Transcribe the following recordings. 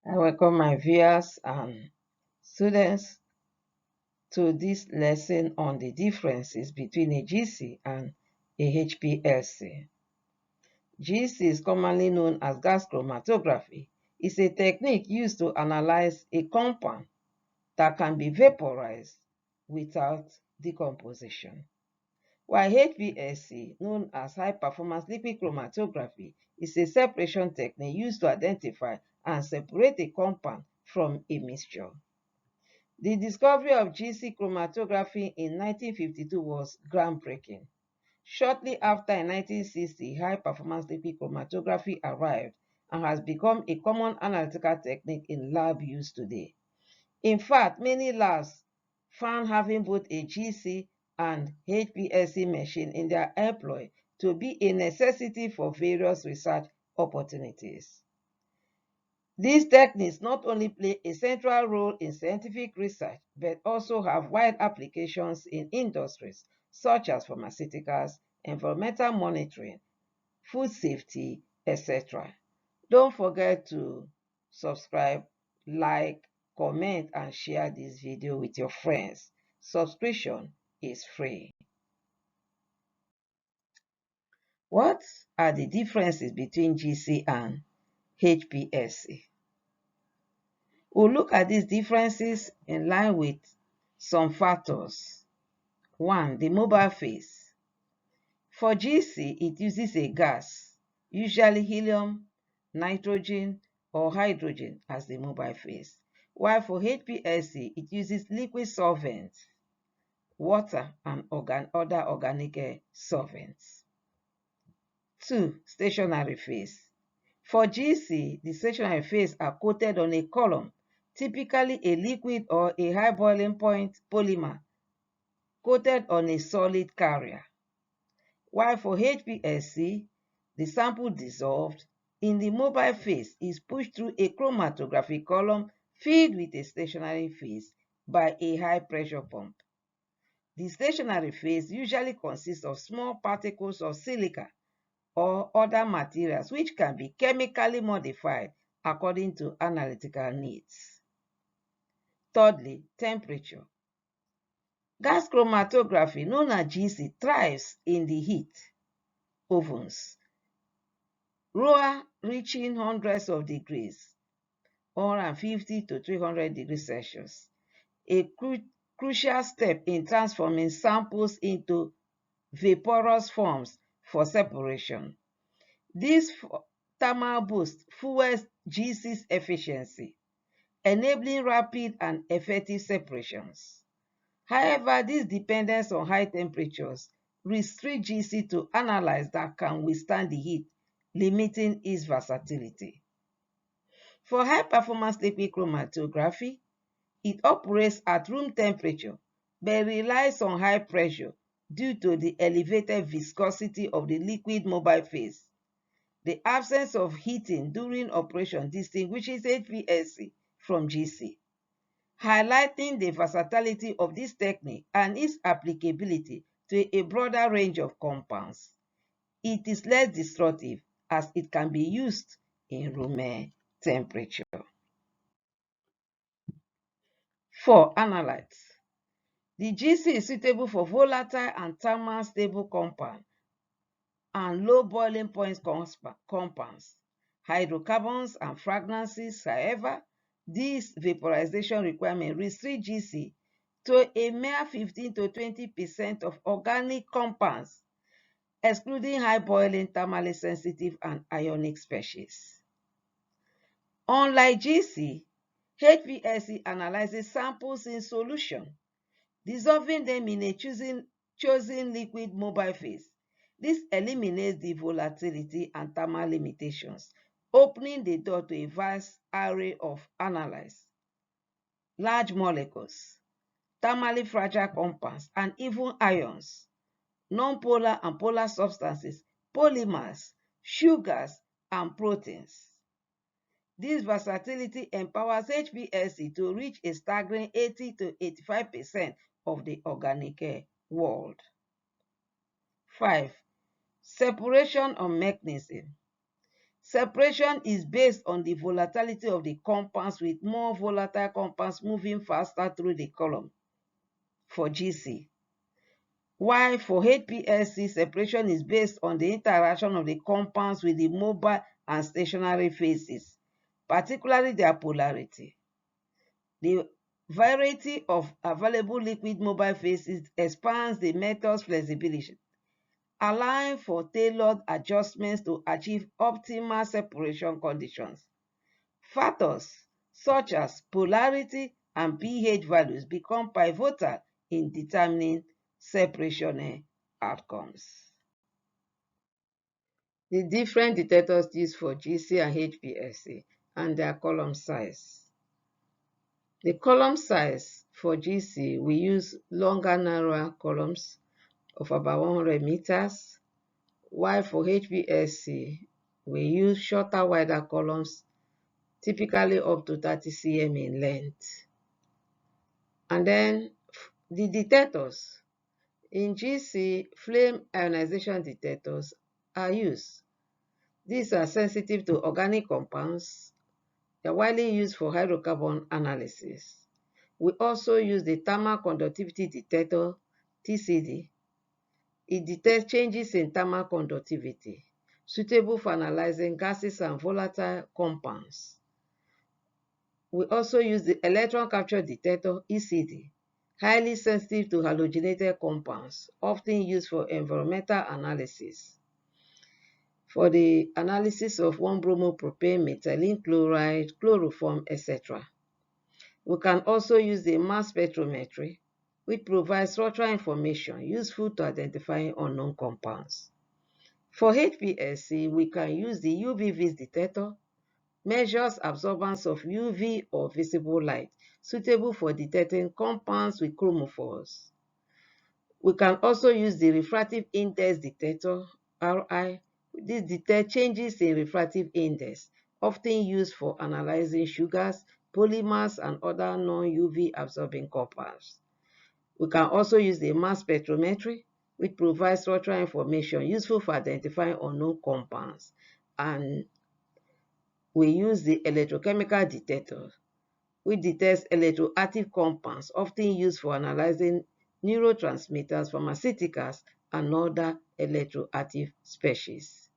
I welcome my viewers and students to this lesson on the differences between a GC and a HPLC. GC is commonly known as gas chromatography. It's a technique used to analyze a compound that can be vaporized without decomposition. While HPLC, known as high performance liquid chromatography, is a separation technique used to identify and separate a compound from a mixture. The discovery of GC chromatography in 1952 was groundbreaking. Shortly after, in 1960, high-performance liquid chromatography arrived and has become a common analytical technique in lab use today. In fact, many labs found having both a GC and HPLC machine in their employ to be a necessity for various research opportunities. These techniques not only play a central role in scientific research, but also have wide applications in industries such as pharmaceuticals, environmental monitoring, food safety, etc. Don't forget to subscribe, like, comment, and share this video with your friends. Subscription is free. What are the differences between GC and HPLC? We'll look at these differences in line with some factors. 1. The mobile phase. For GC, it uses a gas, usually helium, nitrogen, or hydrogen as the mobile phase, while for HPLC, it uses liquid solvents, water, and other organic solvents. 2. Stationary phase. For GC, the stationary phase are coated on a column, typically a liquid or a high boiling point polymer coated on a solid carrier. While for HPLC, the sample dissolved in the mobile phase is pushed through a chromatography column filled with a stationary phase by a high pressure pump. The stationary phase usually consists of small particles of silica or other materials which can be chemically modified according to analytical needs. Thirdly, temperature. Gas chromatography, known as GC, thrives in the heat ovens, ROA reaching hundreds of degrees, 150 to 300 degrees Celsius, a crucial step in transforming samples into vaporous forms for separation. This thermal boost fuels GC's efficiency, enabling rapid and effective separations. However, this dependence on high temperatures restricts GC to analytes that can withstand the heat, limiting its versatility. For high-performance liquid chromatography, it operates at room temperature but relies on high pressure due to the elevated viscosity of the liquid mobile phase. The absence of heating during operation distinguishes HPLC from GC, highlighting the versatility of this technique and its applicability to a broader range of compounds. It is less destructive as it can be used in room temperature. 4. Analytes. The GC is suitable for volatile and thermal stable compounds and low boiling point compounds, hydrocarbons, and fragrances. However, this vaporization requirement restricts GC to a mere 15 to 20% of organic compounds, excluding high boiling, thermally sensitive, and ionic species. Unlike GC, HPLC analyzes samples in solution, dissolving them in a chosen liquid mobile phase. This eliminates the volatility and thermal limitations, opening the door to a vast array of analytes, large molecules, thermally fragile compounds, and even ions, nonpolar and polar substances, polymers, sugars, and proteins. This versatility empowers HPLC to reach a staggering 80 to 85% of the organic world. 5. Separation of mechanism. Separation is based on the volatility of the compounds, with more volatile compounds moving faster through the column for GC. While for HPLC, separation is based on the interaction of the compounds with the mobile and stationary phases, particularly their polarity. The variety of available liquid mobile phases expands the method's flexibility, allowing for tailored adjustments to achieve optimal separation conditions. Factors such as polarity and pH values become pivotal in determining separation outcomes. The different detectors used for GC and HPLC and their column size. The column size for GC, we use longer, narrower columns of about 100 meters, while for HPLC, we use shorter, wider columns, typically up to 30 cm in length. And then the detectors. In GC, flame ionization detectors are used. These are sensitive to organic compounds. They are widely used for hydrocarbon analysis. We also use the thermal conductivity detector, TCD. It detects changes in thermal conductivity, suitable for analyzing gases and volatile compounds. We also use the electron capture detector, ECD, highly sensitive to halogenated compounds, often used for environmental analysis. For the analysis of 1-bromopropane, methylene chloride, chloroform, etc. We can also use the mass spectrometry, which provides structural information useful to identifying unknown compounds. For HPLC, we can use the UV-vis detector, measures absorbance of UV or visible light, suitable for detecting compounds with chromophores. We can also use the refractive index detector, RI. This detects changes in refractive index, often used for analyzing sugars, polymers, and other non-UV absorbing compounds. We can also use the mass spectrometry, which provides structural information useful for identifying unknown compounds. And we use the electrochemical detector, which detects electroactive compounds, often used for analyzing neurotransmitters, pharmaceuticals, and other electroactive species.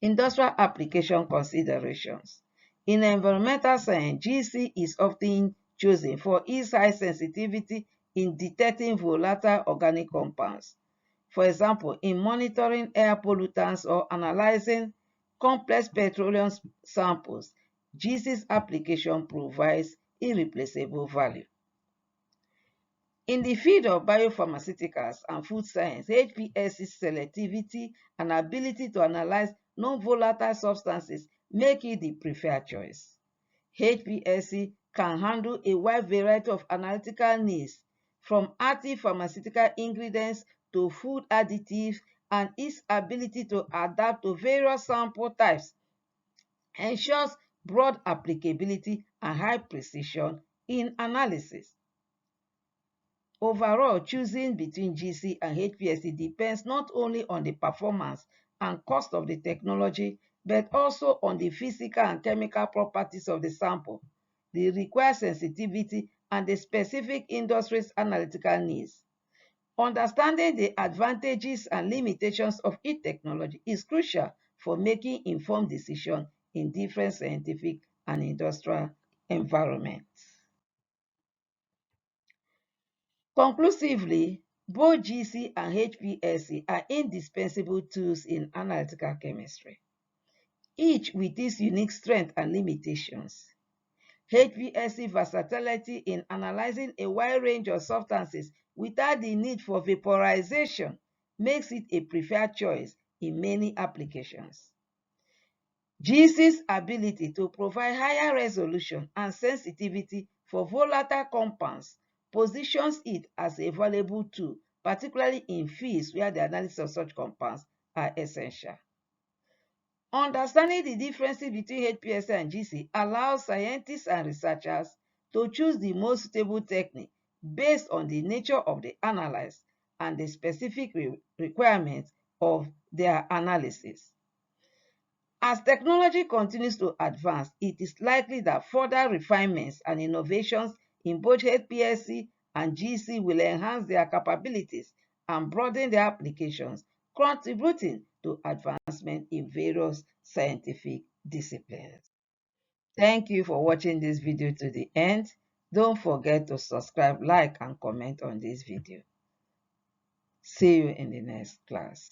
Industrial application considerations. In environmental science, GC is often chosen for its high sensitivity in detecting volatile organic compounds. For example, in monitoring air pollutants or analyzing complex petroleum samples, GC's application provides irreplaceable value. In the field of biopharmaceuticals and food science, HPLC's selectivity and ability to analyze non-volatile substances make it the preferred choice. HPLC can handle a wide variety of analytical needs, from active pharmaceutical ingredients to food additives, and its ability to adapt to various sample types ensures broad applicability and high precision in analysis. Overall, choosing between GC and HPLC depends not only on the performance and cost of the technology, but also on the physical and chemical properties of the sample, the required sensitivity, and the specific industry's analytical needs. Understanding the advantages and limitations of each technology is crucial for making informed decisions in different scientific and industrial environments. Conclusively, both GC and HPLC are indispensable tools in analytical chemistry, each with its unique strengths and limitations. HPLC versatility in analyzing a wide range of substances without the need for vaporization makes it a preferred choice in many applications. GC's ability to provide higher resolution and sensitivity for volatile compounds positions it as a valuable tool, particularly in fields where the analysis of such compounds are essential. Understanding the differences between HPLC and GC allows scientists and researchers to choose the most suitable technique based on the nature of the analysis and the specific requirements of their analysis. As technology continues to advance, it is likely that further refinements and innovations in both HPLC and GC will enhance their capabilities and broaden their applications, contributing to advancement in various scientific disciplines. Thank you for watching this video to the end. Don't forget to subscribe, like, and comment on this video. See you in the next class.